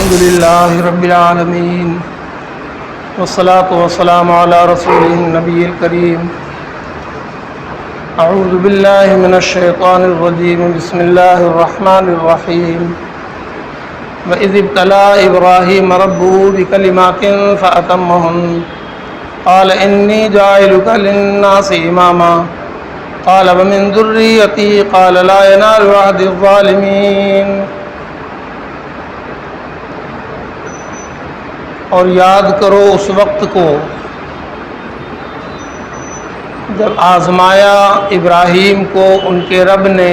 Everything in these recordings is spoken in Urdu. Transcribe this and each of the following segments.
الحمد لله رب العالمين والصلاة والسلام على رسوله النبي الكريم أعوذ بالله من الشيطان الرجيم بسم الله الرحمن الرحيم وإذ ابتلى إبراهيم ربه بكلمات فأتمهن قال إني جاعلك للناس إماما قال ومن ذريتي قال لا ينال عهد الظالمين. اور یاد کرو اس وقت کو جب آزمایا ابراہیم کو ان کے رب نے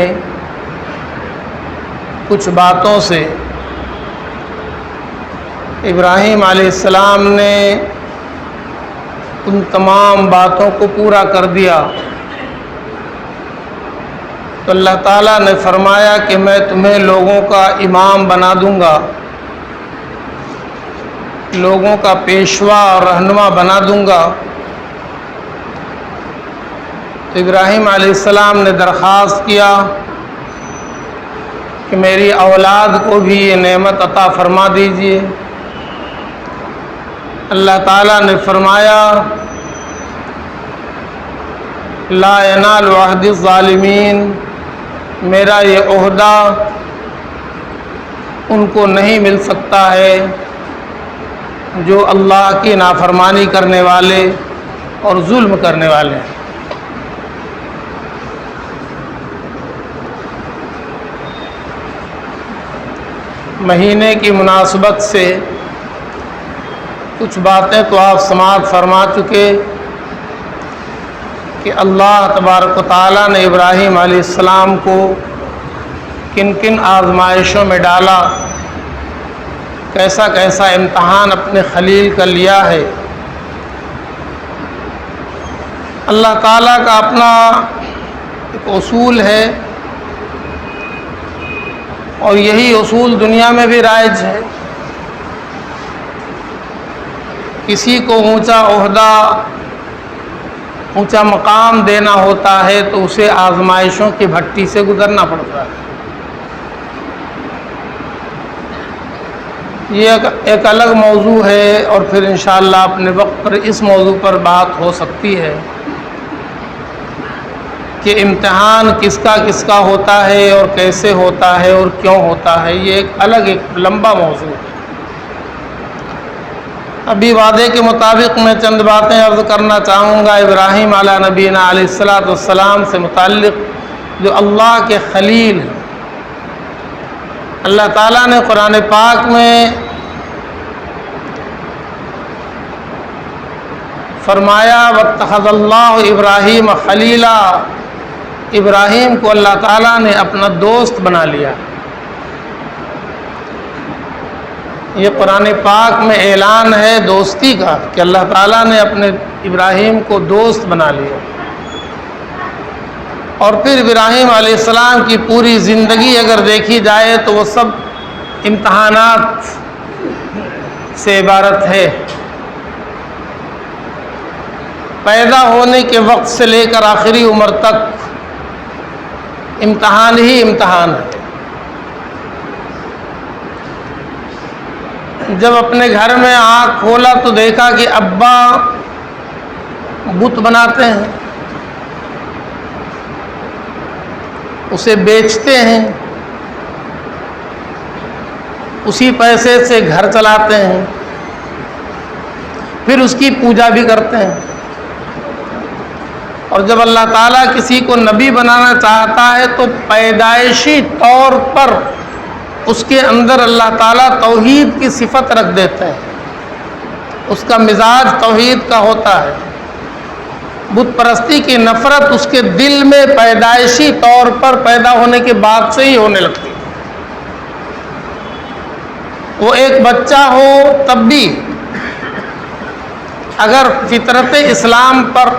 کچھ باتوں سے. ابراہیم علیہ السلام نے ان تمام باتوں کو پورا کر دیا تو اللہ تعالیٰ نے فرمایا کہ میں تمہیں لوگوں کا امام بنا دوں گا، لوگوں کا پیشوا اور رہنما بنا دوں گا. تو ابراہیم علیہ السلام نے درخواست کیا کہ میری اولاد کو بھی یہ نعمت عطا فرما دیجیے. اللہ تعالیٰ نے فرمایا لا ینال عہد الظالمین، میرا یہ عہدہ ان کو نہیں مل سکتا ہے جو اللہ کی نافرمانی کرنے والے اور ظلم کرنے والے ہیں. مہینے کی مناسبت سے کچھ باتیں تو آپ سماعت فرما چکے کہ اللہ تبارک و تعالیٰ نے ابراہیم علیہ السلام کو کن کن آزمائشوں میں ڈالا، کیسا کیسا امتحان اپنے خلیل کا لیا ہے. اللہ تعالیٰ کا اپنا ایک اصول ہے اور یہی اصول دنیا میں بھی رائج ہے. کسی کو اونچا عہدہ، اونچا مقام دینا ہوتا ہے تو اسے آزمائشوں کی بھٹی سے گزرنا پڑتا ہے. یہ ایک الگ موضوع ہے اور پھر انشاءاللہ اپنے وقت پر اس موضوع پر بات ہو سکتی ہے کہ امتحان کس کا ہوتا ہے اور کیسے ہوتا ہے اور کیوں ہوتا ہے. یہ ایک الگ ایک لمبا موضوع ہے. ابھی وعدے کے مطابق میں چند باتیں عرض کرنا چاہوں گا ابراہیم علیہ نبینا علیہ السلام سے متعلق جو اللہ کے خلیل ہیں. اللہ تعالیٰ نے قرآن پاک میں فرمایا واتخذ اللہ ابراہیم خلیلا، ابراہیم کو اللہ تعالیٰ نے اپنا دوست بنا لیا. یہ قرآن پاک میں اعلان ہے دوستی کا کہ اللہ تعالیٰ نے اپنے ابراہیم کو دوست بنا لیا. اور پھر ابراہیم علیہ السلام کی پوری زندگی اگر دیکھی جائے تو وہ سب امتحانات سے عبارت ہے. پیدا ہونے کے وقت سے لے کر آخری عمر تک امتحان ہی امتحان ہے. جب اپنے گھر میں آنکھ کھولا تو دیکھا کہ ابا بت بناتے ہیں، اسے بیچتے ہیں، اسی پیسے سے گھر چلاتے ہیں، پھر اس کی پوجا بھی کرتے ہیں. اور جب اللہ تعالیٰ کسی کو نبی بنانا چاہتا ہے تو پیدائشی طور پر اس کے اندر اللہ تعالیٰ توحید کی صفت رکھ دیتے ہیں. اس کا مزاج توحید کا ہوتا ہے. بت پرستی کی نفرت اس کے دل میں پیدائشی طور پر پیدا ہونے کے بعد سے ہی ہونے لگتی ہے. وہ ایک بچہ ہو تب بھی اگر فطرت اسلام پر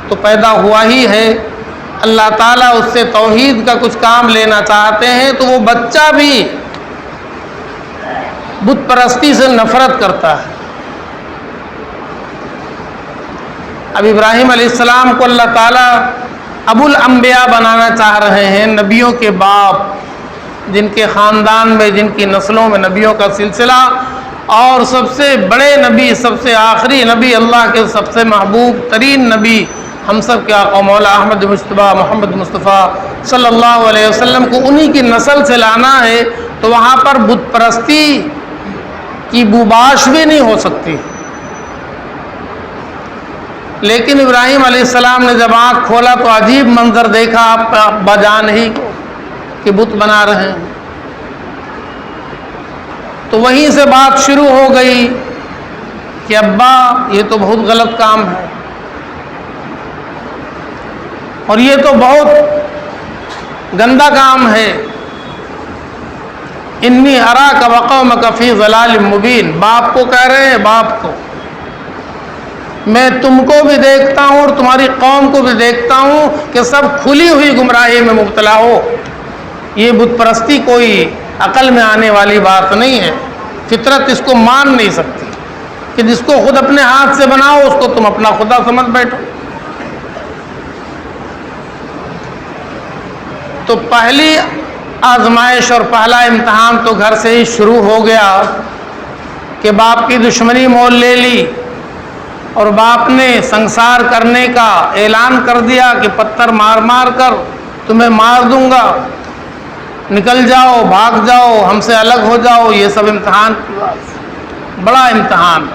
تو پیدا ہوا ہی ہے. اللہ تعالیٰ اس سے توحید کا کچھ کام لینا چاہتے ہیں تو وہ بچہ بھی بت پرستی سے نفرت کرتا ہے. اب ابراہیم علیہ السلام کو اللہ تعالیٰ ابو الانبیاء بنانا چاہ رہے ہیں، نبیوں کے باپ. جن کے خاندان میں، جن کی نسلوں میں نبیوں کا سلسلہ، اور سب سے بڑے نبی، سب سے آخری نبی، اللہ کے سب سے محبوب ترین نبی، ہم سب کے آقا مولا احمد مجتبیٰ محمد مصطفیٰ صلی اللہ علیہ وسلم کو انہی کی نسل سے لانا ہے، تو وہاں پر بت پرستی کی بوباش بھی نہیں ہو سکتی۔ لیکن ابراہیم علیہ السلام نے جب آنکھ کھولا تو عجیب منظر دیکھا ابا جان ہی کو کہ بت بنا رہے ہیں۔ تو وہیں سے بات شروع ہو گئی کہ ابا یہ تو بہت غلط کام ہے، اور یہ تو بہت گندا کام ہے۔ انی اراک وقومک فی ضلال مبین، باپ کو کہہ رہے ہیں، باپ کو، میں تم کو بھی دیکھتا ہوں اور تمہاری قوم کو بھی دیکھتا ہوں کہ سب کھلی ہوئی گمراہی میں مبتلا ہو۔ یہ بت پرستی کوئی عقل میں آنے والی بات نہیں ہے، فطرت اس کو مان نہیں سکتی کہ جس کو خود اپنے ہاتھ سے بناؤ اس کو تم اپنا خدا سمجھ بیٹھو۔ تو پہلی آزمائش اور پہلا امتحان تو گھر سے ہی شروع ہو گیا کہ باپ کی دشمنی مول لے لی، اور باپ نے سنسار کرنے کا اعلان کر دیا کہ پتھر مار مار کر تمہیں مار دوں گا، نکل جاؤ، بھاگ جاؤ، ہم سے الگ ہو جاؤ۔ یہ سب امتحان کی بات، بڑا امتحان،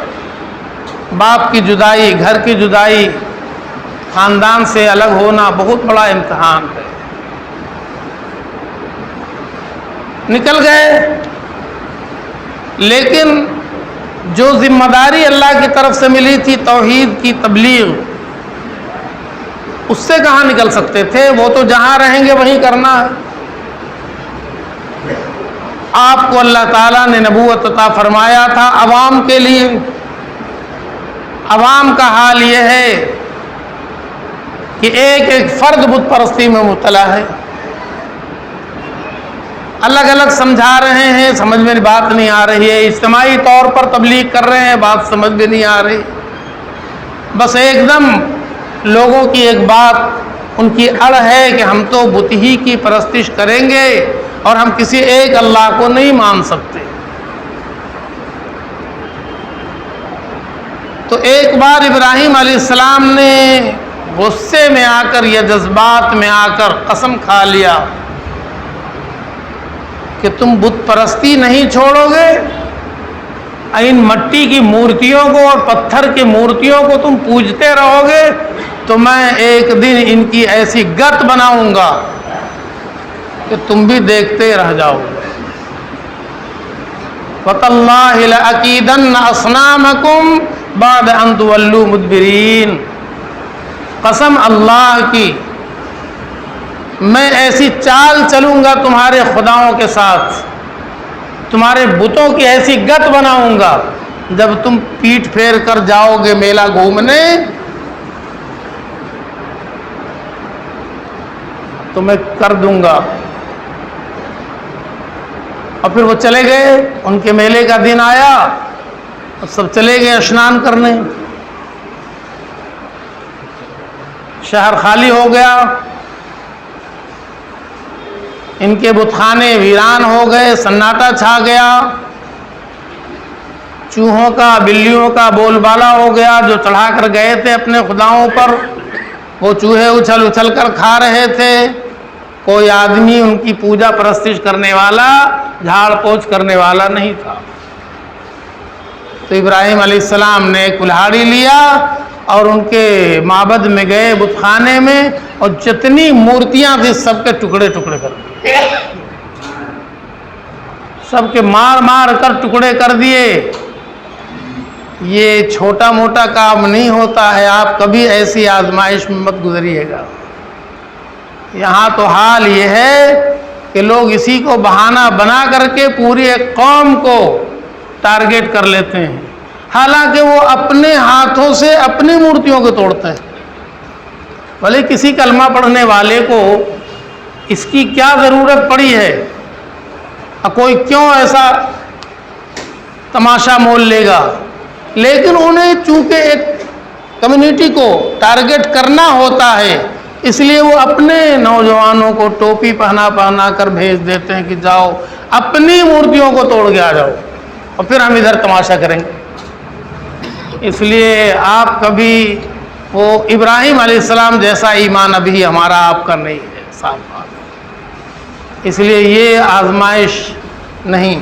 باپ کی جدائی، گھر کی جدائی، خاندان سے الگ ہونا بہت بڑا امتحان ہے۔ نکل گئے، لیکن جو ذمہ داری اللہ کی طرف سے ملی تھی توحید کی تبلیغ، اس سے کہاں نکل سکتے تھے؟ وہ تو جہاں رہیں گے وہیں کرنا ہے۔ آپ کو اللہ تعالیٰ نے نبوت عطا فرمایا تھا عوام کے لیے۔ عوام کا حال یہ ہے کہ ایک ایک فرد بت پرستی میں مبتلا ہے، الگ الگ سمجھا رہے ہیں، سمجھ میں بات نہیں آ رہی ہے، اجتماعی طور پر تبلیغ کر رہے ہیں، بات سمجھ میں نہیں آ رہی، بس ایک دم لوگوں کی ایک بات ان کی اڑ ہے کہ ہم تو بت ہی کی پرستش کریں گے اور ہم کسی ایک اللہ کو نہیں مان سکتے۔ تو ایک بار ابراہیم علیہ السلام نے غصے میں آ کر یا جذبات میں آ کر قسم کھا لیا کہ تم بت پرستی نہیں چھوڑو گے، ان مٹی کی مورتیوں کو اور پتھر کی مورتیوں کو تم پوجتے رہو گے تو میں ایک دن ان کی ایسی گت بناؤں گا کہ تم بھی دیکھتے رہ جاؤ گے۔ وَتَاللَّهِ لَأَكِيدَنَّ أَصْنَامَكُمْ بَعْدَ أَن تُوَلُّوا مُدْبِرِينَ، قسم اللہ کی میں ایسی چال چلوں گا تمہارے خداؤں کے ساتھ، تمہارے بتوں کی ایسی گت بناؤں گا، جب تم پیٹ پھیر کر جاؤ گے میلہ گھومنے تو میں کر دوں گا۔ اور پھر وہ چلے گئے، ان کے میلے کا دن آیا، سب چلے گئے اشنان کرنے، شہر خالی ہو گیا، ان کے بت خانے ویران ہو گئے، سناٹا چھا گیا، چوہوں کا بلیوں کا بول بالا ہو گیا۔ جو چڑھا کر گئے تھے اپنے خداؤں پر وہ چوہے اچھل اچھل کر کھا رہے تھے، کوئی آدمی ان کی پوجا پرستش کرنے والا، جھاڑ پوچھ کرنے والا نہیں تھا۔ تو ابراہیم علیہ السلام نے کلہاڑی لیا اور ان کے معبد میں گئے، بت خانے میں، اور جتنی مورتیاں تھیں سب کے ٹکڑے ٹکڑے کر دیے، سب کے مار مار کر ٹکڑے کر دیے۔ یہ چھوٹا موٹا کام نہیں ہوتا ہے، آپ کبھی ایسی آزمائش میں مت گزریے گا۔ یہاں تو حال یہ ہے کہ لوگ اسی کو بہانہ بنا کر کے پوری ایک قوم کو ٹارگیٹ کر لیتے ہیں، حالانکہ وہ اپنے ہاتھوں سے اپنی مورتیوں کو توڑتے ہیں۔ بھلے کسی کلمہ پڑھنے والے کو اس کی کیا ضرورت پڑی ہے، کوئی کیوں ایسا تماشا مول لے گا، لیکن انہیں چونکہ ایک کمیونٹی کو ٹارگیٹ کرنا ہوتا ہے اس لیے وہ اپنے نوجوانوں کو ٹوپی پہنا کر بھیج دیتے ہیں کہ جاؤ اپنی مورتیوں کو توڑ کے آ جاؤ اور پھر ہم ادھر تماشا کریں گے۔ اس لیے آپ کبھی وہ ابراہیم علیہ السلام جیسا ایمان ابھی ہمارا آپ کا نہیں ہے، صاف بات۔ اس لیے یہ آزمائش نہیں،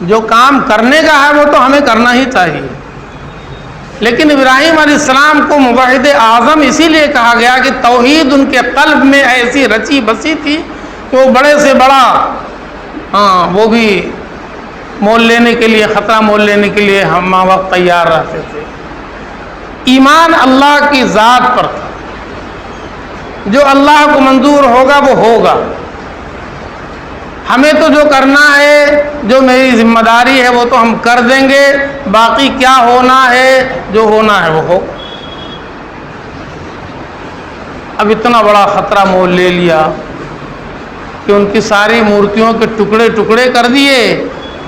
جو کام کرنے کا ہے وہ تو ہمیں کرنا ہی چاہیے، لیکن ابراہیم علیہ السلام کو موحد اعظم اسی لیے کہا گیا کہ توحید ان کے قلب میں ایسی رچی بسی تھی کہ وہ بڑے سے بڑا وہ بھی مول لینے کے لیے، خطرہ مول لینے کے لیے ہم وقت تیار رہتے تھے۔ ایمان اللہ کی ذات پر تھا، جو اللہ کو منظور ہوگا وہ ہوگا، ہمیں تو جو کرنا ہے، جو میری ذمہ داری ہے وہ تو ہم کر دیں گے، باقی کیا ہونا ہے، جو ہونا ہے وہ ہو۔ اب اتنا بڑا خطرہ مول لے لیا کہ ان کی ساری مورتیوں کے ٹکڑے ٹکڑے کر دیے،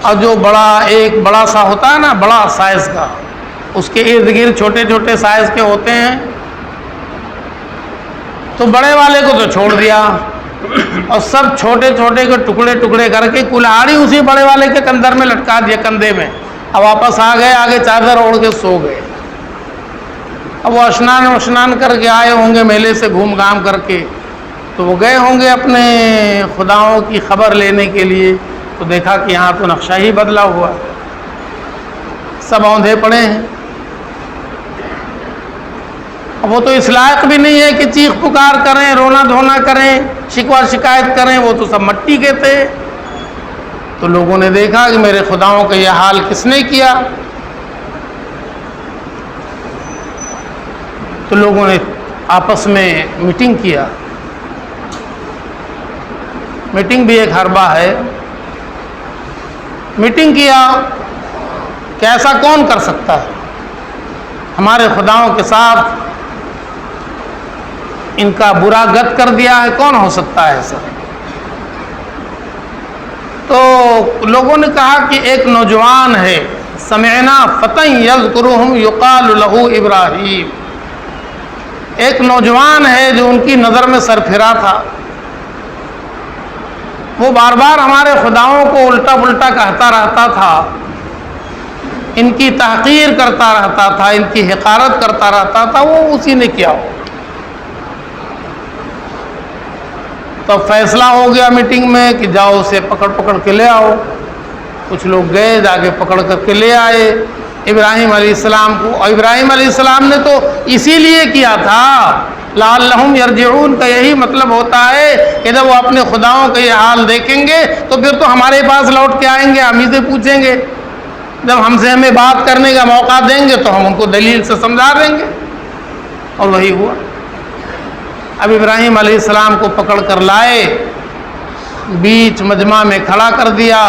اور جو ایک بڑا سا ہوتا ہے نا، بڑا سائز کا، اس کے ارد گرد چھوٹے چھوٹے سائز کے ہوتے ہیں، تو بڑے والے کو تو چھوڑ دیا اور سب چھوٹے چھوٹے کے ٹکڑے ٹکڑے کر کے کلاڑی اسی بڑے والے کے کندر میں لٹکا دیا، کندھے میں، اب واپس آ گئے، آگے چادر اوڑھ کے سو گئے۔ اب وہ اشنان کر کے آئے ہوں گے میلے سے گھوم گھام کر کے، تو وہ گئے ہوں گے اپنے خداؤں کی خبر لینے کے لیے، تو دیکھا کہ یہاں تو نقشہ ہی بدلا ہوا، سب اوندھے پڑے ہیں۔ اب وہ تو اس لائق بھی نہیں ہے کہ چیخ پکار کریں، رونا دھونا کریں، شکوہ شکایت کریں، وہ تو سب مٹی کے تھے۔ تو لوگوں نے دیکھا کہ میرے خداؤں کا یہ حال کس نے کیا؟ تو لوگوں نے آپس میں میٹنگ کیا، میٹنگ بھی ایک حربہ ہے، میٹنگ کیا کہ ایسا کون کر سکتا ہے، ہمارے خداؤں کے ساتھ ان کا برا گت کر دیا ہے، کون ہو سکتا ہے ایسا؟ تو لوگوں نے کہا کہ ایک نوجوان ہے، سمعنا فتى یذکرہم یقال لہ ابراہیم، ایک نوجوان ہے جو ان کی نظر میں سرفرا تھا، وہ بار بار ہمارے خداؤں کو الٹا پلٹا کہتا رہتا تھا، ان کی تحقیر کرتا رہتا تھا، ان کی حقارت کرتا رہتا تھا، وہ اسی نے کیا ہو۔ تو فیصلہ ہو گیا میٹنگ میں کہ جاؤ اسے پکڑ کے لے آؤ۔ کچھ لوگ گئے، جا کے پکڑ کر کے لے آئے ابراہیم علیہ السلام کو، اور ابراہیم علیہ السلام نے تو اسی لیے کیا تھا، لعلہم یرجعون کا یہی مطلب ہوتا ہے کہ جب وہ اپنے خداؤں کا یہ حال دیکھیں گے تو پھر تو ہمارے پاس لوٹ کے آئیں گے، ہم ہی سے پوچھیں گے، جب ہم سے ہمیں بات کرنے کا موقع دیں گے تو ہم ان کو دلیل سے سمجھا دیں گے۔ اور وہی ہوا۔ اب ابراہیم علیہ السلام کو پکڑ کر لائے، بیچ مجمع میں کھڑا کر دیا،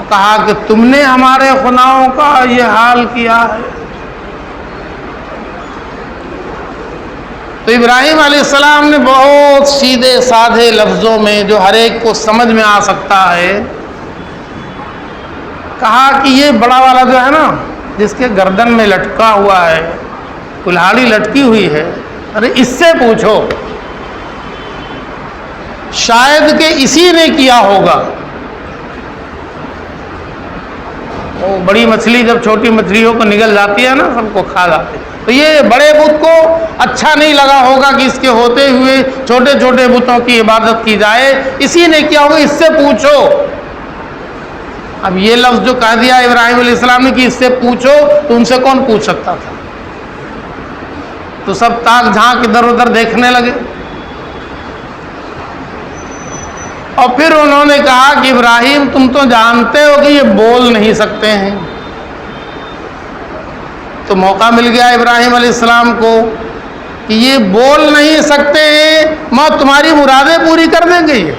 کہا کہ تم نے ہمارے خداؤں کا یہ حال کیا ہے۔ تو ابراہیم علیہ السلام نے بہت سیدھے سادھے لفظوں میں، جو ہر ایک کو سمجھ میں آ سکتا ہے، کہا کہ یہ بڑا والا جو ہے نا، جس کے گردن میں لٹکا ہوا ہے، کلہاڑی لٹکی ہوئی ہے، ارے اس سے پوچھو، شاید کہ اسی نے کیا ہوگا۔ وہ بڑی مچھلی جب چھوٹی مچھلیوں کو نگل جاتی ہے نا، سب کو کھا جاتی ہے، تو یہ بڑے بت کو اچھا نہیں لگا ہوگا کہ اس کے ہوتے ہوئے چھوٹے چھوٹے بتوں کی عبادت کی جائے، اسی نے کیا ہوگا، اس سے پوچھو۔ اب یہ لفظ جو کہہ دیا ابراہیم علیہ السلام نے کہ اس سے پوچھو، تو ان سے کون پوچھ سکتا تھا؟ تو سب تاک جھانک ادھر ادھر دیکھنے لگے، اور پھر انہوں نے کہا کہ ابراہیم تم تو جانتے ہو کہ یہ بول نہیں سکتے ہیں۔ تو موقع مل گیا ابراہیم علیہ السلام کو کہ یہ بول نہیں سکتے ہیں، میں تمہاری مرادیں پوری کر دیں گے۔ یہ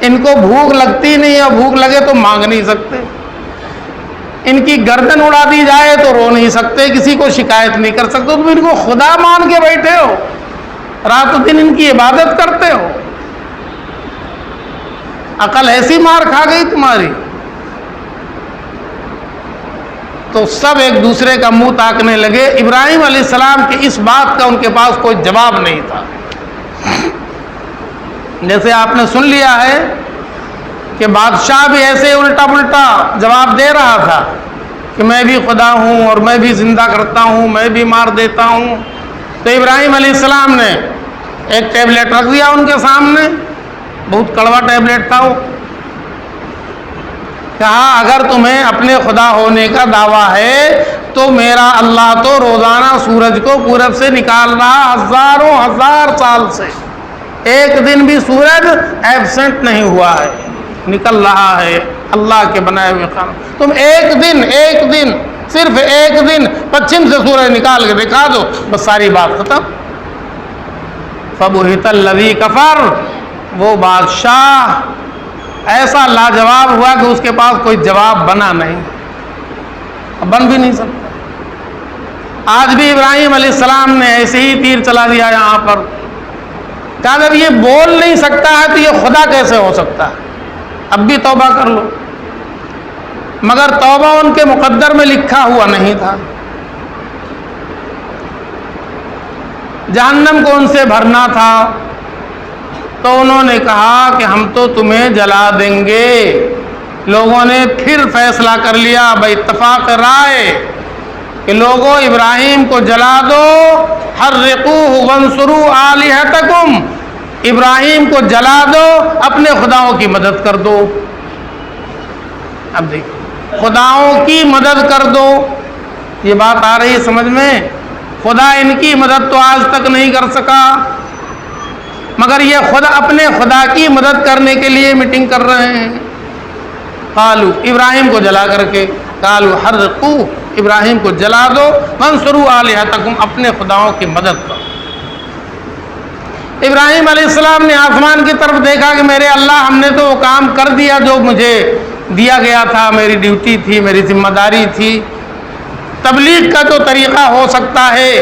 ان کو بھوک لگتی نہیں ہے، بھوک لگے تو مانگ نہیں سکتے، ان کی گردن اڑا دی جائے تو رو نہیں سکتے، کسی کو شکایت نہیں کر سکتے، تم ان کو خدا مان کے بیٹھے ہو، رات و دن ان کی عبادت کرتے ہو، عقل ایسی مار کھا گئی تمہاری۔ تو سب ایک دوسرے کا منہ تاکنے لگے. ابراہیم علیہ السلام کی اس بات کا ان کے پاس کوئی جواب نہیں تھا. جیسے آپ نے سن لیا ہے کہ بادشاہ بھی ایسے الٹا پلٹا جواب دے رہا تھا کہ میں بھی خدا ہوں اور میں بھی زندہ کرتا ہوں, میں بھی مار دیتا ہوں. تو ابراہیم علیہ السلام نے ایک ٹیبلٹ رکھ دیا ان کے سامنے, بہت کڑوا ٹیبلٹ تھا وہ. کہا اگر تمہیں اپنے خدا ہونے کا دعویٰ ہے تو میرا اللہ تو روزانہ سورج کو پورب سے نکال رہا ہزاروں ہزار سال سے, ایک دن بھی سورج ایبسنٹ نہیں ہوا ہے, نکل رہا ہے اللہ کے بنائے ہوئے قانون. تم ایک دن صرف ایک دن پچھم سے سورج نکال کے دکھا دو, بس ساری بات ختم. فبہت الذی کفر, وہ بادشاہ ایسا لاجواب ہوا کہ اس کے پاس کوئی جواب بنا نہیں, بن بھی نہیں سکتا. آج بھی ابراہیم علیہ السلام نے ایسے ہی تیر چلا دیا یہاں پر. کہا جب یہ بول نہیں سکتا ہے تو یہ خدا کیسے ہو سکتا ہے؟ اب بھی توبہ کر لو. مگر توبہ ان کے مقدر میں لکھا ہوا نہیں تھا. جہنم کو ان سے بھرنا تھا, تو انہوں نے کہا کہ ہم تو تمہیں جلا دیں گے. لوگوں نے پھر فیصلہ کر لیا باتفاق رائے کہ لوگوں ابراہیم کو جلا دو, حرقوہ وانصروا آلہتکم, ابراہیم کو جلا دو, اپنے خداؤں کی مدد کر دو. اب دیکھیں, خداؤں کی مدد کر دو, یہ بات آ رہی ہے سمجھ میں؟ خدا ان کی مدد تو آج تک نہیں کر سکا, مگر یہ خدا اپنے خدا کی مدد کرنے کے لیے میٹنگ کر رہے ہیں. قالو, ابراہیم کو جلا کر کے, قالو حرقوہ, ابراہیم کو جلا دو, وانصروا آلہتکم, اپنے خداؤں کی مدد کرو. ابراہیم علیہ السلام نے آسمان کی طرف دیکھا کہ میرے اللہ, ہم نے تو وہ کام کر دیا جو مجھے دیا گیا تھا, میری ڈیوٹی تھی, میری ذمہ داری تھی. تبلیغ کا جو طریقہ ہو سکتا ہے,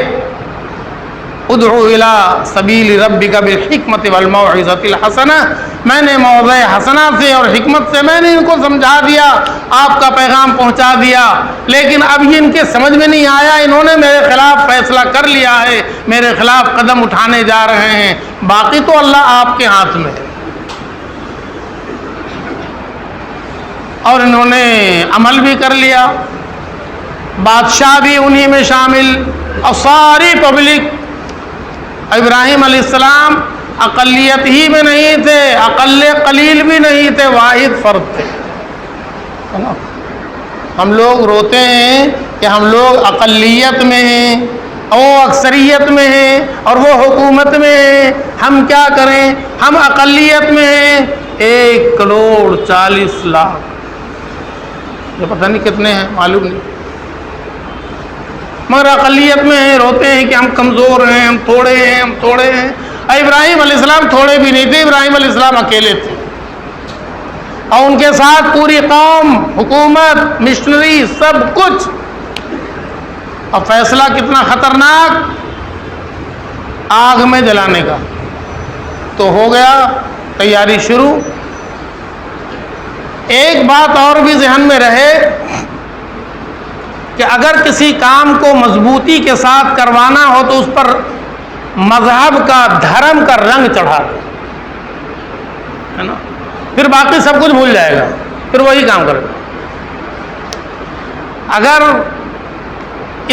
ادعو الی سبیل ربک بالحکمت والموعظۃ الحسنہ, میں نے موعظہ حسنہ سے اور حکمت سے میں نے ان کو سمجھا دیا, آپ کا پیغام پہنچا دیا. لیکن اب یہ ان کے سمجھ میں نہیں آیا, انہوں نے میرے خلاف فیصلہ کر لیا ہے, میرے خلاف قدم اٹھانے جا رہے ہیں. باقی تو اللہ آپ کے ہاتھ میں ہے. اور انہوں نے عمل بھی کر لیا, بادشاہ بھی انہی میں شامل, اور ساری پبلک. ابراہیم علیہ السلام اقلیت ہی میں نہیں تھے, اقل قلیل بھی نہیں تھے, واحد فرد تھے. ہم لوگ روتے ہیں کہ ہم لوگ اقلیت میں ہیں, وہ اکثریت میں ہیں اور وہ حکومت میں ہیں, ہم کیا کریں؟ ہم اقلیت میں ہیں 1,40,00,000, یہ پتہ نہیں کتنے ہیں, معلوم نہیں, مگر اقلیت میں ہیں. روتے ہیں کہ ہم کمزور ہیں, ہم تھوڑے ہیں, ہم تھوڑے ہیں. ابراہیم علیہ السلام تھوڑے بھی نہیں تھے, ابراہیم علیہ السلام اکیلے تھے, اور ان کے ساتھ پوری قوم, حکومت, مشنری, سب کچھ. اور فیصلہ کتنا خطرناک, آگ میں جلانے کا. تو ہو گیا, تیاری شروع. ایک بات اور بھی ذہن میں رہے کہ اگر کسی کام کو مضبوطی کے ساتھ کروانا ہو تو اس پر مذہب کا, دھرم کا رنگ چڑھا دو, ہے نا, پھر باقی سب کچھ بھول جائے گا, پھر وہی کام کرے گا. اگر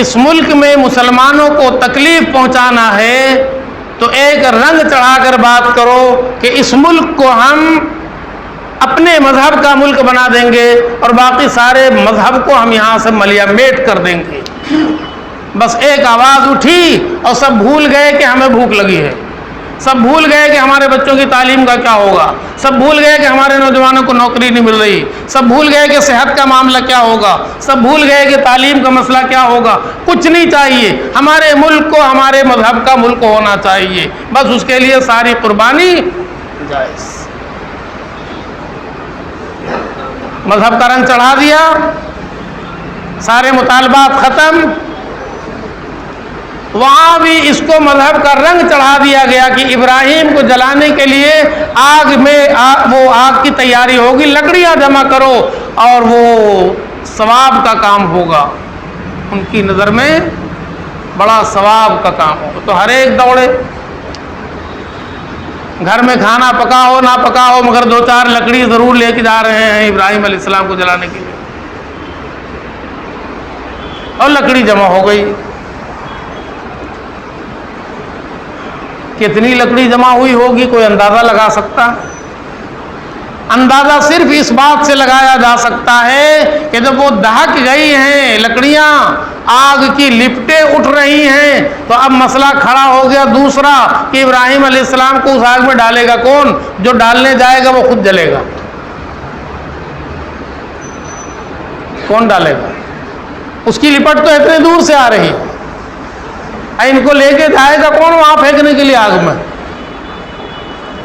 اس ملک میں مسلمانوں کو تکلیف پہنچانا ہے تو ایک رنگ چڑھا کر بات کرو کہ اس ملک کو ہم اپنے مذہب کا ملک بنا دیں گے اور باقی سارے مذہب کو ہم یہاں سے ملیا میٹ کر دیں گے. بس ایک آواز اٹھی اور سب بھول گئے کہ ہمیں بھوک لگی ہے, سب بھول گئے کہ ہمارے بچوں کی تعلیم کا کیا ہوگا, سب بھول گئے کہ ہمارے نوجوانوں کو نوکری نہیں مل رہی, سب بھول گئے کہ صحت کا معاملہ کیا ہوگا, سب بھول گئے کہ تعلیم کا مسئلہ کیا ہوگا. کچھ نہیں چاہیے, ہمارے ملک کو ہمارے مذہب کا ملک ہونا چاہیے, بس اس کے لیے ساری قربانی جائز. مذہب کا رنگ چڑھا دیا, سارے مطالبات ختم. وہاں بھی اس کو مذہب کا رنگ چڑھا دیا گیا کہ ابراہیم کو جلانے کے لیے آگ میں وہ آگ کی تیاری ہوگی, لکڑیاں جمع کرو اور وہ ثواب کا کام ہوگا. ان کی نظر میں بڑا ثواب کا کام ہو تو ہر ایک دوڑے. گھر میں کھانا پکا ہو نہ پکا ہو مگر 2-4 لکڑی ضرور لے کے جا رہے ہیں ابراہیم علیہ السلام کو جلانے کے لیے. اور لکڑی جمع ہو گئی. کتنی لکڑی جمع ہوئی ہوگی کوئی اندازہ لگا سکتا؟ اندازہ صرف اس بات سے لگایا جا سکتا ہے کہ جب وہ دہک گئی ہیں لکڑیاں، آگ کی لپٹیں اٹھ رہی ہیں، تو اب مسئلہ کھڑا ہو گیا دوسرا کہ ابراہیم علیہ السلام کو اس آگ میں ڈالے گا کون؟ جو ڈالنے جائے گا وہ خود جلے گا. کون ڈالے گا؟ اس کی لپٹ تو اتنے دور سے آ رہی ہے، ان کو لے کے جائے گا کون وہاں پھینکنے کے لیے آگ میں؟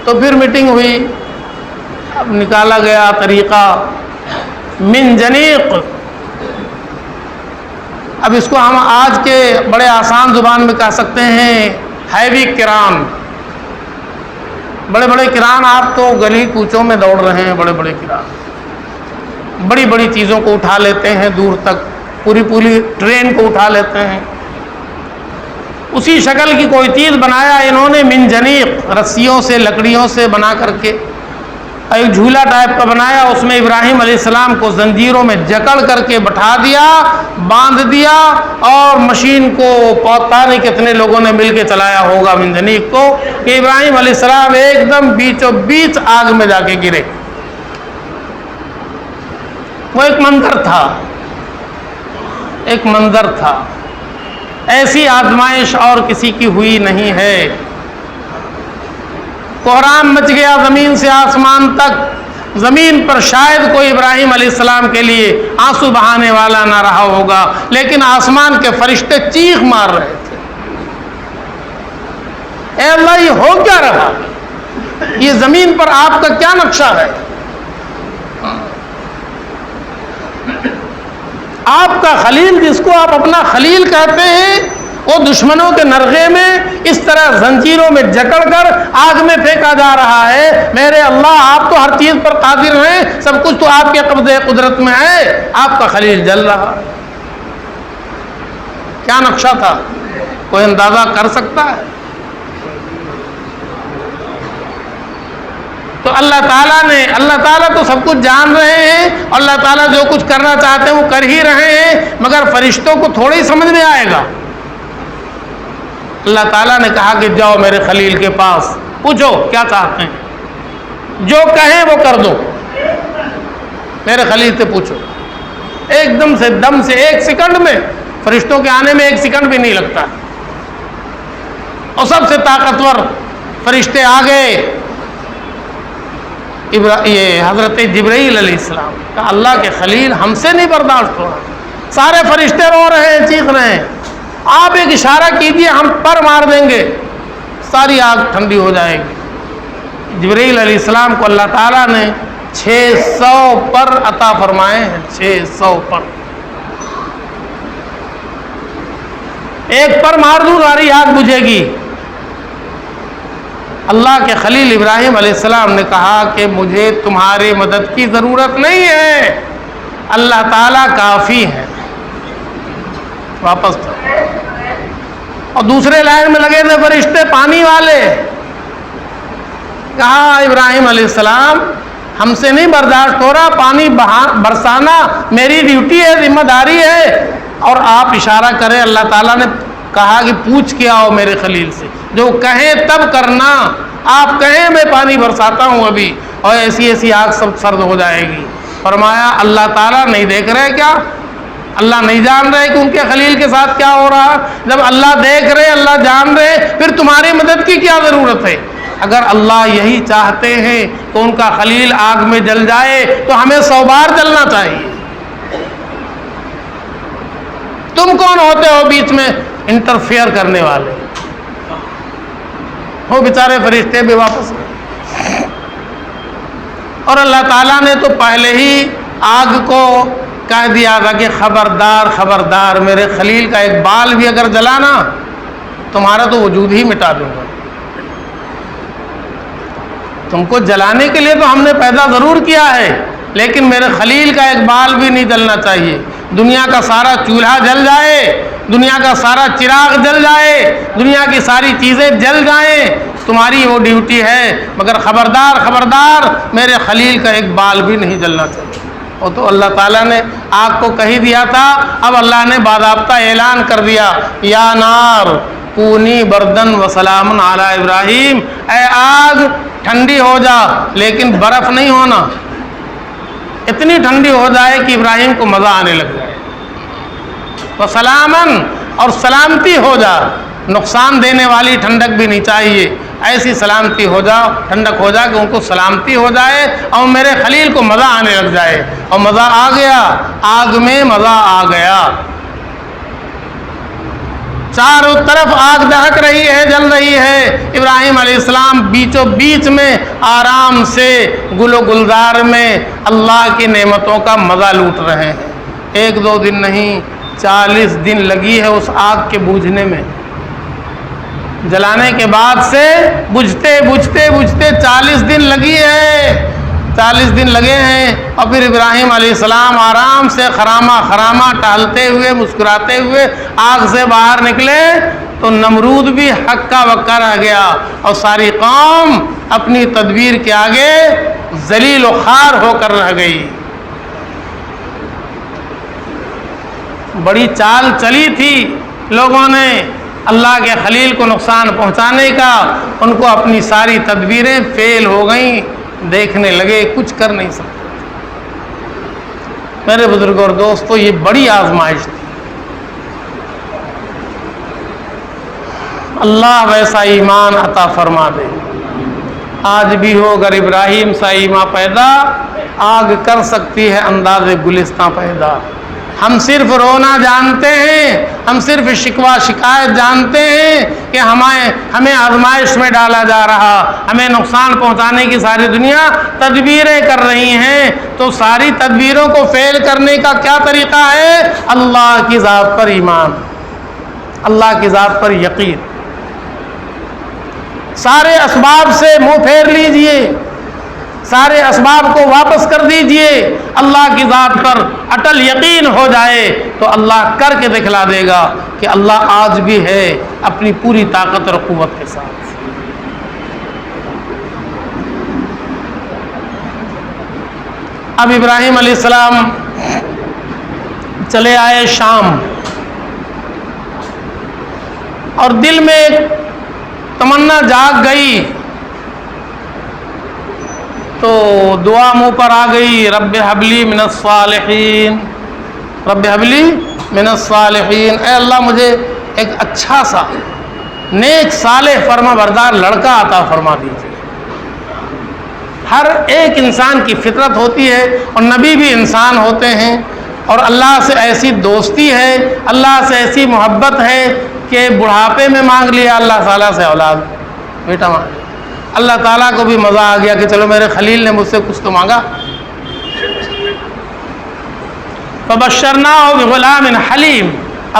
تو پھر میٹنگ ہوئی. اب نکالا گیا طریقہ منجنیق. اب اس کو ہم آج کے بڑے آسان زبان میں کہہ سکتے ہیں ہیوی کران. بڑے بڑے کران آپ تو گلی کوچوں میں دوڑ رہے ہیں. بڑے بڑے کران بڑی بڑی چیزوں کو اٹھا لیتے ہیں دور تک، پوری پوری ٹرین کو اٹھا لیتے ہیں. اسی شکل کی کوئی چیز بنایا انہوں نے منجنیق، رسیوں سے لکڑیوں سے بنا کر کے ایک جھولا ٹائپ کا بنایا. اس میں ابراہیم علیہ السلام کو زنجیروں میں جکڑ کر کے بٹھا دیا، باندھ دیا، اور مشین کو پتہ نہیں کتنے لوگوں نے مل کے چلایا ہوگا منجنیق کو کہ ابراہیم علیہ السلام ایک دم بیچوں بیچ آگ میں جا کے گرے. وہ ایک منظر تھا، ایک منظر تھا. ایسی آزمائش اور کسی کی ہوئی نہیں ہے. کوہرام مچ گیا زمین سے آسمان تک. زمین پر شاید کوئی ابراہیم علیہ السلام کے لیے آنسو بہانے والا نہ رہا ہوگا، لیکن آسمان کے فرشتے چیخ مار رہے تھے، اے اللہ یہ ہو کیا رہا؟ یہ زمین پر آپ کا کیا نقشہ ہے؟ آپ کا خلیل، جس کو آپ اپنا خلیل کہتے ہیں، وہ دشمنوں کے نرغے میں اس طرح زنجیروں میں جکڑ کر آگ میں پھینکا جا رہا ہے. میرے اللہ، آپ تو ہر چیز پر قادر ہیں، سب کچھ تو آپ کے قبضے قدرت میں ہے، آپ کا خلیل جل رہا. کیا نقشہ تھا؟ کوئی اندازہ کر سکتا ہے؟ تو اللہ تعالیٰ تو سب کچھ جان رہے ہیں، اور اللہ تعالیٰ جو کچھ کرنا چاہتے ہیں وہ کر ہی رہے ہیں، مگر فرشتوں کو تھوڑی سمجھ میں آئے گا. اللہ تعالیٰ نے کہا کہ جاؤ میرے خلیل کے پاس، پوچھو کیا چاہتے ہیں، جو کہیں وہ کر دو. میرے خلیل سے پوچھو. ایک دم سے ایک سیکنڈ میں، فرشتوں کے آنے میں ایک سیکنڈ بھی نہیں لگتا. اور سب سے طاقتور فرشتے آ گئے. یہ حضرت جبرائیل علیہ السلام کہ اللہ کے خلیل ہم سے نہیں برداشت ہو رہا. سارے فرشتے رو رہے ہیں، چیخ رہے ہیں. آپ ایک اشارہ کیجئے، ہم پر مار دیں گے، ساری آگ ٹھنڈی ہو جائے گی. جبرائیل علیہ السلام کو اللہ تعالیٰ نے 600 پر عطا فرمائے ہیں. 600 پر. ایک پر مار دوں ساری آگ بجھے گی. اللہ کے خلیل ابراہیم علیہ السلام نے کہا کہ مجھے تمہاری مدد کی ضرورت نہیں ہے، اللہ تعالیٰ کافی ہے. واپس جاؤ. اور دوسرے لائن میں لگے تھے فرشتے پانی والے. کہا ابراہیم علیہ السلام ہم سے نہیں برداشت ہو رہا، پانی برسانا میری ڈیوٹی ہے، ذمہ داری ہے. اور آپ اشارہ کریں. اللہ تعالیٰ نے کہا کہ پوچھ کے آؤ میرے خلیل سے، جو کہیں تب کرنا. آپ کہیں میں پانی برساتا ہوں ابھی، اور ایسی آگ سب سرد ہو جائے گی. فرمایا اللہ تعالیٰ نہیں دیکھ رہے کیا؟ اللہ نہیں جان رہے کہ ان کے خلیل کے ساتھ کیا ہو رہا؟ جب اللہ دیکھ رہے، اللہ جان رہے، پھر تمہاری مدد کی کیا ضرورت ہے؟ اگر اللہ یہی چاہتے ہیں کہ ان کا خلیل آگ میں جل جائے تو ہمیں 100 بار جلنا چاہیے. تم کون ہوتے ہو بیچ میں انٹرفیئر کرنے والے؟ وہ بیچارے فرشتے بھی واپس گئے. اور اللہ تعالیٰ نے تو پہلے ہی آگ کو کہہ دیا تھا کہ خبردار خبردار، میرے خلیل کا ایک بال بھی اگر جلانا تمہارا تو وجود ہی مٹا دوں گا. تم کو جلانے کے لیے تو ہم نے پیدا ضرور کیا ہے، لیکن میرے خلیل کا ایک بال بھی نہیں جلنا چاہیے. دنیا کا سارا چولہا جل جائے، دنیا کا سارا چراغ جل جائے، دنیا کی ساری چیزیں جل جائیں، تمہاری وہ ڈیوٹی ہے، مگر خبردار خبردار میرے خلیل کا ایک بال بھی نہیں جلنا چاہیے۔ وہ تو اللہ تعالیٰ نے آگ کو کہی دیا تھا، اب اللہ نے باضابطہ اعلان کر دیا، یا نار کونی بردن و سلام علی ابراہیم، اے آگ ٹھنڈی ہو جا لیکن برف نہیں ہونا، اتنی ٹھنڈی ہو جائے کہ ابراہیم کو مزہ آنے لگ جائے، و سلامن، اور سلامتی ہو جا، نقصان دینے والی ٹھنڈک بھی نہیں چاہیے، ایسی سلامتی ہو جا، ٹھنڈک ہو جا کہ ان کو سلامتی ہو جائے اور میرے خلیل کو مزہ آنے لگ جائے، اور مزہ آ گیا، آگ میں مزہ آ گیا، چاروں طرف آگ دہک رہی ہے، جل رہی ہے، ابراہیم علیہ السلام بیچوں بیچ میں آرام سے گل و گلزار میں اللہ کی نعمتوں کا مزہ لوٹ رہے ہیں۔ 1-2 دن نہیں، 40 دن لگی ہے اس آگ کے بجھنے میں، جلانے کے بعد سے بجھتے بجھتے بجھتے 40 دن لگی ہے، 40 دن لگے ہیں، اور پھر ابراہیم علیہ السلام آرام سے خرامہ خرامہ ٹہلتے ہوئے مسکراتے ہوئے آگ سے باہر نکلے تو نمرود بھی ہکا بکا رہ گیا، اور ساری قوم اپنی تدبیر کے آگے ذلیل و خوار ہو کر رہ گئی۔ بڑی چال چلی تھی لوگوں نے اللہ کے خلیل کو نقصان پہنچانے کا، ان کو اپنی ساری تدبیریں فیل ہو گئیں، دیکھنے لگے، کچھ کر نہیں سکتے۔ میرے بزرگوں اور دوستو، یہ بڑی آزمائش تھی، اللہ ویسا ایمان عطا فرما دے۔ آج بھی ہو اگر ابراہیم سا ایمان پیدا، آگ کر سکتی ہے انداز گلستاں پیدا۔ ہم صرف رونا جانتے ہیں، ہم صرف شکوہ شکایت جانتے ہیں کہ ہمیں آزمائش میں ڈالا جا رہا، ہمیں نقصان پہنچانے کی ساری دنیا تدبیریں کر رہی ہیں، تو ساری تدبیروں کو فیل کرنے کا کیا طریقہ ہے؟ اللہ کی ذات پر ایمان، اللہ کی ذات پر یقین۔ سارے اسباب سے منہ پھیر لیجئے، سارے اسباب کو واپس کر دیجئے، اللہ کی ذات پر اٹل یقین ہو جائے تو اللہ کر کے دکھلا دے گا کہ اللہ آج بھی ہے اپنی پوری طاقت اور قوت کے ساتھ۔ اب ابراہیم علیہ السلام چلے آئے شام، اور دل میں ایک تمنا جاگ گئی، تو دعا منہ پر آ گئی، رب حبلی من الصالحین، رب حبلی من الصالحین، اے اللہ مجھے ایک اچھا سا نیک صالح فرما بردار لڑکا عطا فرما دیجیے۔ ہر ایک انسان کی فطرت ہوتی ہے، اور نبی بھی انسان ہوتے ہیں، اور اللہ سے ایسی دوستی ہے، اللہ سے ایسی محبت ہے کہ بڑھاپے میں مانگ لیا اللہ تعالیٰ سے اولاد، بیٹا مانگ لیا، اللہ تعالیٰ کو بھی مزہ آ گیا کہ چلو میرے خلیل نے مجھ سے کچھ تو مانگا۔ فبشرناہ بغلام حلیم،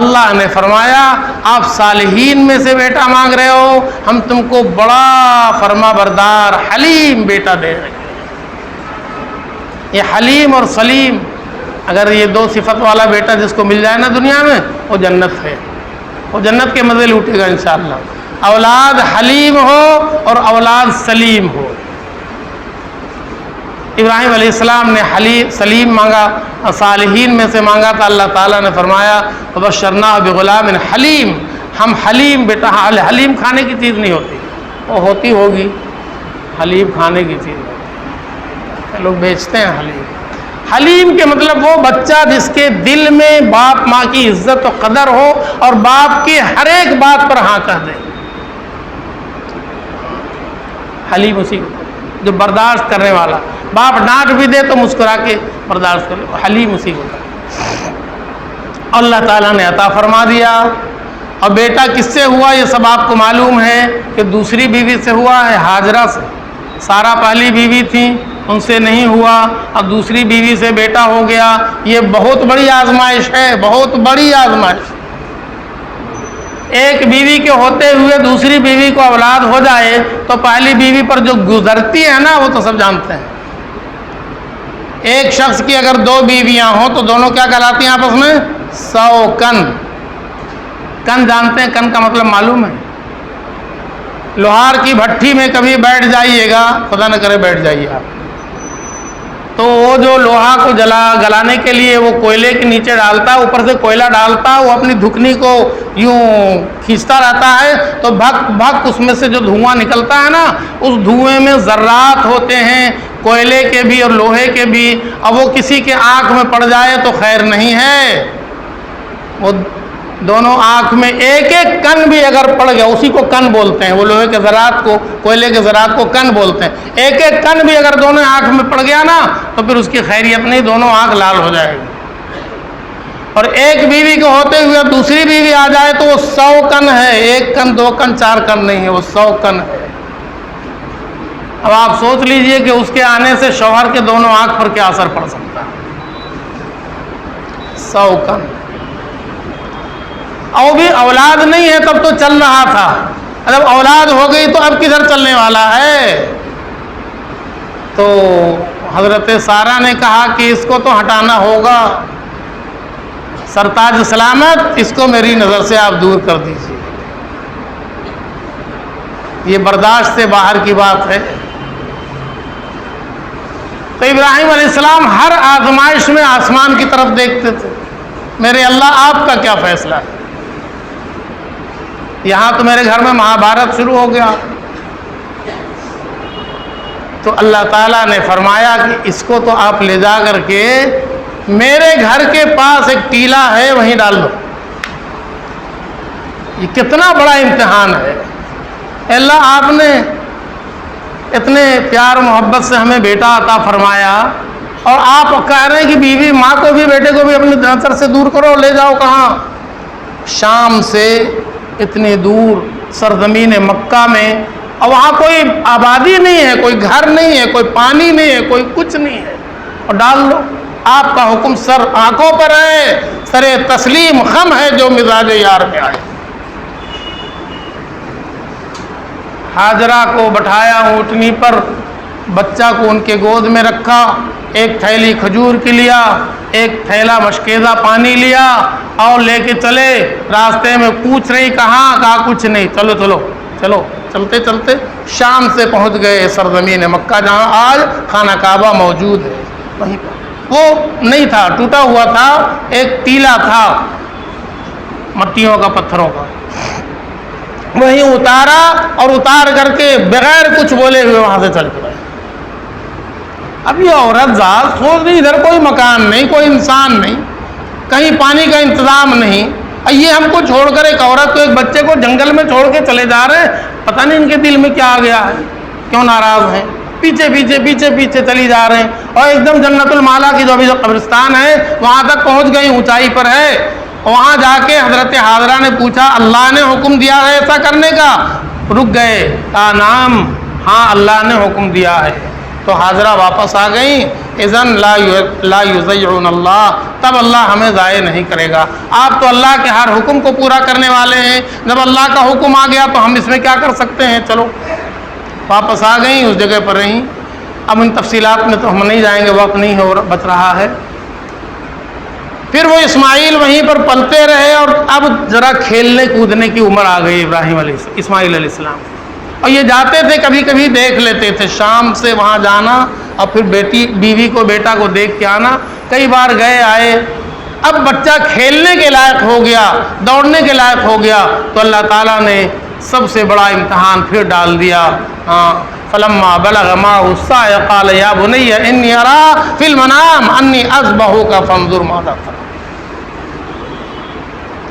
اللہ نے فرمایا آپ صالحین میں سے بیٹا مانگ رہے ہو، ہم تم کو بڑا فرما بردار حلیم بیٹا دے رہے ہیں۔ یہ حلیم اور سلیم، اگر یہ 2 صفت والا بیٹا جس کو مل جائے نا دنیا میں، وہ جنت ہے، وہ جنت کے مزے لوٹے گا انشاءاللہ۔ اولاد حلیم ہو اور اولاد سلیم ہو۔ ابراہیم علیہ السلام نے سلیم مانگا، صالحین میں سے مانگا، تو اللہ تعالیٰ نے فرمایا فبشرناہ بغلام حلیم، ہم حلیم بیٹا، حلیم کھانے کی چیز نہیں ہوتی، وہ ہوتی ہوگی، حلیم کھانے کی چیز ہوتی ہے، لوگ بیچتے ہیں حلیم۔ حلیم کے مطلب وہ بچہ جس کے دل میں باپ ماں کی عزت و قدر ہو، اور باپ کی ہر ایک بات پر ہاں کہہ دے، حلیم اسی کو، جو برداشت کرنے والا، باپ ڈانٹ بھی دے تو مسکرا کے برداشت کر لے، حلیم اسی کو۔ اللہ تعالیٰ نے عطا فرما دیا، اور بیٹا کس سے ہوا یہ سب آپ کو معلوم ہے کہ دوسری بیوی سے ہوا ہے، ہاجرہ سے۔ سارا پہلی بیوی تھی، ان سے نہیں ہوا، اب دوسری بیوی سے بیٹا ہو گیا۔ یہ بہت بڑی آزمائش ہے، بہت بڑی آزمائش۔ ایک بیوی کے ہوتے ہوئے دوسری بیوی کو اولاد ہو جائے تو پہلی بیوی پر جو گزرتی ہے نا، وہ تو سب جانتے ہیں، ایک شخص کی اگر 2 بیویاں ہوں تو دونوں کیا کہلاتی ہیں آپس میں؟ 100 کن۔ کن جانتے ہیں؟ کن کا مطلب معلوم ہے؟ لوہار کی بھٹی میں کبھی بیٹھ جائیے گا، خدا نہ کرے بیٹھ جائیے آپ، تو وہ جو لوہا کو گلانے کے لیے وہ کوئلے کے نیچے ڈالتا ہے، اوپر سے کوئلہ ڈالتا ہے، وہ اپنی دھکنی کو یوں کھینچتا رہتا ہے تو بھک بھک اس میں سے جو دھواں نکلتا ہے نا، اس دھوئیں میں ذرات ہوتے ہیں کوئلے کے بھی اور لوہے کے بھی، اب وہ کسی کے آنکھ میں پڑ جائے تو خیر نہیں ہے، وہ دونوں آنکھ میں ایک ایک کن بھی اگر پڑ گیا، اسی کو کن بولتے ہیں، وہ لوہے کے ذرات کو، کوئلے کے ذرات کو کن بولتے ہیں، ایک ایک کن بھی اگر دونوں آنکھ میں پڑ گیا نا تو پھر اس کی خیریت نہیں، دونوں آنکھ لال ہو جائے گی۔ اور ایک بیوی کو ہوتے ہوئے دوسری بیوی آ جائے تو وہ 100 کن ہے، 1 کن 2 کن 4 کن نہیں ہے، وہ 100 کن ہے۔ اب آپ سوچ لیجئے کہ اس کے آنے سے شوہر کے دونوں آنکھ پر کیا اثر پڑ سکتا ہے۔ 100 کن، اور بھی اولاد نہیں ہے تب تو چل رہا تھا، جب اولاد ہو گئی تو اب کدھر چلنے والا ہے؟ تو حضرت سارہ نے کہا کہ اس کو تو ہٹانا ہوگا، سرتاج سلامت اس کو میری نظر سے آپ دور کر دیجیے، یہ برداشت سے باہر کی بات ہے۔ تو ابراہیم علیہ السلام ہر آزمائش میں آسمان کی طرف دیکھتے تھے، میرے اللہ آپ کا کیا فیصلہ ہے؟ یہاں تو میرے گھر میں مہابھارت شروع ہو گیا۔ تو اللہ تعالیٰ نے فرمایا کہ اس کو تو آپ لے جا کر کے میرے گھر کے پاس ایک ٹیلا ہے وہیں ڈال دو۔ یہ کتنا بڑا امتحان ہے، اللہ آپ نے اتنے پیار محبت سے ہمیں بیٹا عطا فرمایا اور آپ کہہ رہے ہیں کہ بیوی ماں کو بھی بیٹے کو بھی اپنی نظر سے دور کرو، لے جاؤ کہاں؟ شام سے اتنی دور سرزمین مکہ میں، اور وہاں کوئی آبادی نہیں ہے، کوئی گھر نہیں ہے، کوئی پانی نہیں ہے، کوئی کچھ نہیں ہے، اور ڈال لو۔ آپ کا حکم سر آنکھوں پر ہے، سر تسلیم خم ہے جو مزاج یار میں آئے۔ ہاجرہ کو بٹھایا اونٹنی پر، بچہ کو ان کے گود میں رکھا، ایک تھیلی کھجور کی لیا، ایک تھیلا مشکیزہ پانی لیا اور لے کے چلے۔ راستے میں پوچھ رہی کہاں؟ کہا کچھ نہیں، چلو چلو چلو۔ چلتے چلتے شام سے پہنچ گئے سرزمین مکہ، جہاں آج خانہ کعبہ موجود ہے، وہیں پر۔ وہ نہیں تھا، ٹوٹا ہوا تھا، ایک ٹیلا تھا مٹیوں کا، پتھروں کا، وہیں اتارا اور اتار کر کے بغیر کچھ بولے ہوئے وہاں سے چل گئے۔ اب یہ عورت ذات سوچ رہی ادھر کوئی مکان نہیں، کوئی انسان نہیں، کہیں پانی کا انتظام نہیں، اور یہ ہم کو چھوڑ کر ایک عورت کو، ایک بچے کو جنگل میں چھوڑ کے چلے جا رہے ہیں، پتہ نہیں ان کے دل میں کیا آ گیا ہے، کیوں ناراض ہیں، پیچھے پیچھے پیچھے پیچھے چلی جا رہے ہیں، اور ایک دم جنت المالا کی جو ابھی جو قبرستان ہے وہاں تک پہنچ گئی، اونچائی پر ہے۔ وہاں جا کے حضرت حاضرہ نے پوچھا اللہ نے حکم دیا ہے ایسا کرنے کا؟ رک گئے، کہا نام، ہاں اللہ نے حکم دیا ہے۔ تو حاضرہ واپس آ گئیں، اذن لا یضیعون اللہ، تب اللہ ہمیں ضائع نہیں کرے گا، آپ تو اللہ کے ہر حکم کو پورا کرنے والے ہیں، جب اللہ کا حکم آ گیا تو ہم اس میں کیا کر سکتے ہیں، چلو۔ واپس آ گئیں، اس جگہ پر رہیں۔ اب ان تفصیلات میں تو ہم نہیں جائیں گے، وقت نہیں ہو بچ رہا ہے۔ پھر وہ اسماعیل وہیں پر پلتے رہے، اور اب ذرا کھیلنے کودنے کی عمر آ گئی اسماعیل علیہ السلام، اور یہ جاتے تھے کبھی کبھی دیکھ لیتے تھے، شام سے وہاں جانا اور پھر بیوی کو بیٹا کو دیکھ کے آنا، کئی بار گئے آئے۔ اب بچہ کھیلنے کے لائق ہو گیا، دوڑنے کے لائق ہو گیا، تو اللہ تعالیٰ نے سب سے بڑا امتحان پھر ڈال دیا۔ فلما بلغ معه السعي قال يا بني اني ارى في المنام اني اذبحك فانظر ماذا ترى۔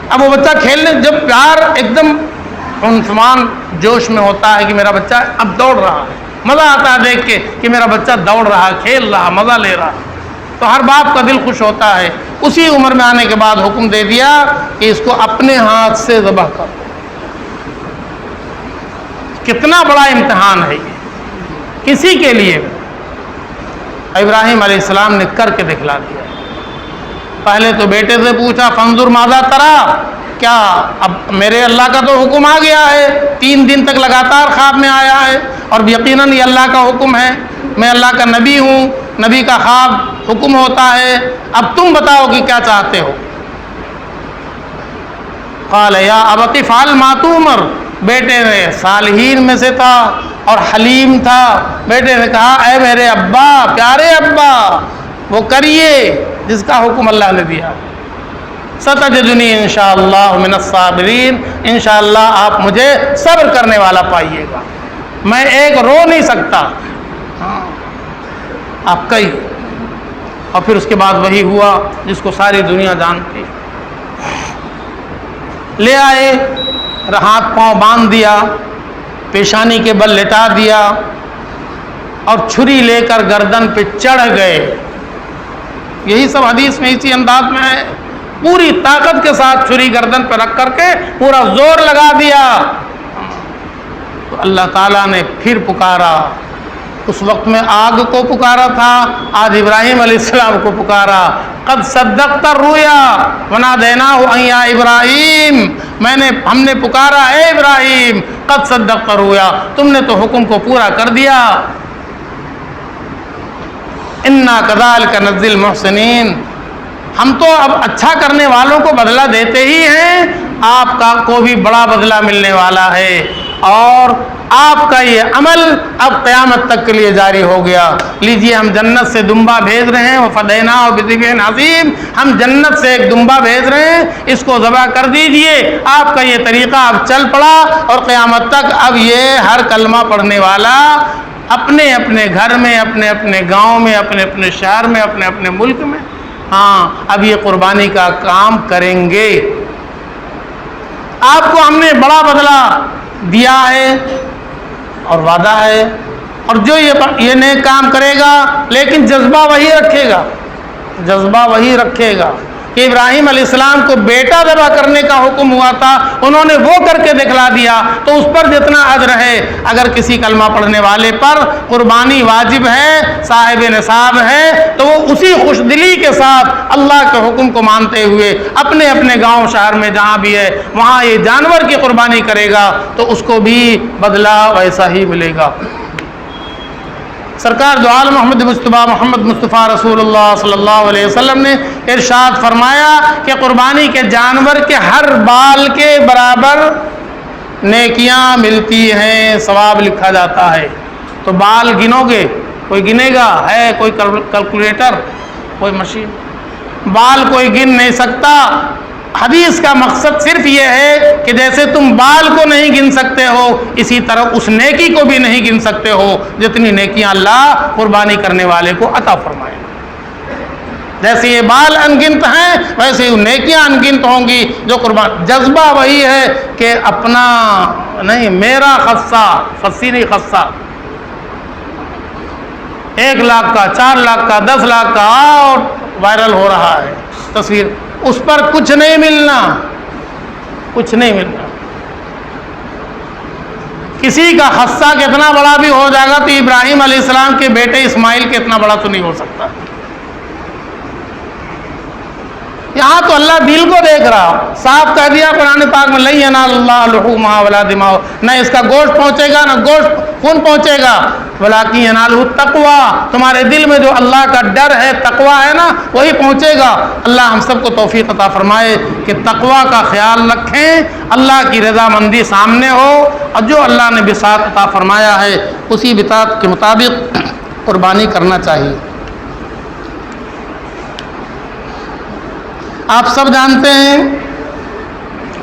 اب وہ بچہ کھیلنے، جب پیار ایک دم انفمان جوش میں ہوتا ہے کہ میرا بچہ اب دوڑ رہا ہے، مزہ آتا ہے دیکھ کے کہ میرا بچہ دوڑ رہا، کھیل رہا، مزہ لے رہا، تو ہر باپ کا دل خوش ہوتا ہے۔ اسی عمر میں آنے کے بعد حکم دے دیا کہ اس کو اپنے ہاتھ سے ذبح کر۔ کتنا بڑا امتحان ہے یہ کسی کے لیے۔ ابراہیم علیہ السلام نے کر کے دکھلا دیا۔ پہلے تو بیٹے سے پوچھا فانظر ماذا ترى، کیا اب میرے اللہ کا تو حکم آ گیا ہے، 3 دن تک لگاتار خواب میں آیا ہے، اور یقیناً یہ اللہ کا حکم ہے، میں اللہ کا نبی ہوں، نبی کا خواب حکم ہوتا ہے، اب تم بتاؤ کہ کیا چاہتے ہو۔ قال یا ابت افعل ما تؤمر، بیٹے نے صالحین میں سے تھا اور حلیم تھا، بیٹے نے کہا اے میرے ابا، پیارے ابا، وہ کریے جس کا حکم اللہ نے دیا۔ ستجدنی انشاءاللہ من الصابرین، انشاءاللہ آپ مجھے صبر کرنے والا پائیے گا، میں ایک رو نہیں سکتا، آپ کا ہی۔ اور پھر اس کے بعد وہی ہوا جس کو ساری دنیا جانتی، لے آئے، ہاتھ پاؤں باندھ دیا، پیشانی کے بل لٹا دیا اور چھری لے کر گردن پہ چڑھ گئے۔ یہی سب حدیث میں اسی انداز میں ہے، پوری طاقت کے ساتھ چھری گردن پہ رکھ کر کے پورا زور لگا دیا۔ تو اللہ تعالیٰ نے پھر پکارا، اس وقت میں آگ کو پکارا تھا، آج ابراہیم علیہ السلام کو پکارا۔ قد صدقت الرؤیا ونادیناہ ان یا ابراہیم، ہم نے پکارا اے ابراہیم، قد صدقت الرؤیا، تم نے تو حکم کو پورا کر دیا۔ انا کذالک نجزی المحسنین، ہم تو اب اچھا کرنے والوں کو بدلہ دیتے ہی ہیں، آپ کا کو بھی بڑا بدلہ ملنے والا ہے، اور آپ کا یہ عمل اب قیامت تک کے لیے جاری ہو گیا۔ لیجئے ہم جنت سے دمبا بھیج رہے ہیں، وفدیناہ بذبح عظیم، ہم جنت سے ایک دمبا بھیج رہے ہیں، اس کو ذبح کر دیجئے۔ آپ کا یہ طریقہ اب چل پڑا، اور قیامت تک اب یہ ہر کلمہ پڑھنے والا اپنے اپنے گھر میں، اپنے اپنے گاؤں میں، اپنے اپنے شہر میں، اپنے اپنے ملک میں، ہاں اب یہ قربانی کا کام کریں گے۔ آپ کو ہم نے بڑا بدلہ دیا ہے اور وعدہ ہے، اور جو یہ نیک کام کرے گا، لیکن جذبہ وہی رکھے گا، جذبہ وہی رکھے گا کہ ابراہیم علیہ السلام کو بیٹا ذبح کرنے کا حکم ہوا تھا، انہوں نے وہ کر کے دکھلا دیا، تو اس پر جتنا اجر ہے، اگر کسی کلمہ پڑھنے والے پر قربانی واجب ہے، صاحب نصاب ہے، تو وہ اسی خوش دلی کے ساتھ اللہ کے حکم کو مانتے ہوئے اپنے اپنے گاؤں شہر میں جہاں بھی ہے وہاں یہ جانور کی قربانی کرے گا، تو اس کو بھی بدلہ ویسا ہی ملے گا۔ سرکار دو عالم محمد مصطفیٰ رسول اللہ صلی اللہ علیہ وسلم نے ارشاد فرمایا کہ قربانی کے جانور کے ہر بال کے برابر نیکیاں ملتی ہیں، ثواب لکھا جاتا ہے۔ تو بال گنو گے، کوئی گنے گا؟ ہے کوئی کیلکولیٹر، کوئی مشین؟ بال کوئی گن نہیں سکتا۔ حدیث کا مقصد صرف یہ ہے کہ جیسے تم بال کو نہیں گن سکتے ہو، اسی طرح اس نیکی کو بھی نہیں گن سکتے ہو جتنی نیکیاں اللہ قربانی کرنے والے کو عطا فرمائے۔ جیسے یہ بال انگنت ہیں، ویسے ہی نیکیاں انگنت ہوں گی جو قربان۔ جذبہ وہی ہے کہ اپنا نہیں، میرا خصہ، خصی نہیں خصہ، 1 لاکھ کا، 4 لاکھ کا، 10 لاکھ کا، اور وائرل ہو رہا ہے تصویر، اس پر کچھ نہیں ملنا، کچھ نہیں ملنا۔ کسی کا خصہ کتنا بڑا بھی ہو جائے گا تو ابراہیم علیہ السلام کے بیٹے اسماعیل کے اتنا بڑا تو نہیں ہو سکتا۔ یہاں تو اللہ دل کو دیکھ رہا، صاف کہہ دیا قرآن پاک میں لن ینال اللہ لحومہا ولا دماؤ، نہ اس کا گوشت پہنچے گا، نہ گوشت خون پہنچے گا، ولکن ینالہ التقوی، تمہارے دل میں جو اللہ کا ڈر ہے، تقوی ہے نا، وہی پہنچے گا۔ اللہ ہم سب کو توفیق عطا فرمائے کہ تقوی کا خیال رکھیں، اللہ کی رضامندی سامنے ہو، اور جو اللہ نے بساط عطا فرمایا ہے اسی بساط کے مطابق قربانی کرنا چاہیے۔ آپ سب جانتے ہیں،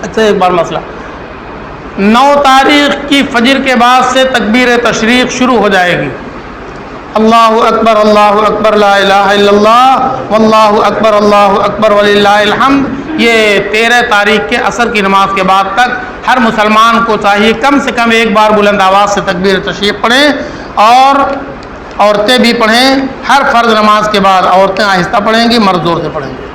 اچھا ایک بار مسئلہ، 9 تاریخ کی فجر کے بعد سے تکبیر تشریق شروع ہو جائے گی۔ اللہ اکبر لا الہ الا اللہ واللہ اکبر وللہ الحمد، یہ 13 تاریخ کے عصر کی نماز کے بعد تک ہر مسلمان کو چاہیے کم سے کم ایک بار بلند آواز سے تکبیر تشریق پڑھیں، اور عورتیں بھی پڑھیں۔ ہر فرض نماز کے بعد عورتیں آہستہ پڑھیں گی، مرد زور سے پڑھیں گے۔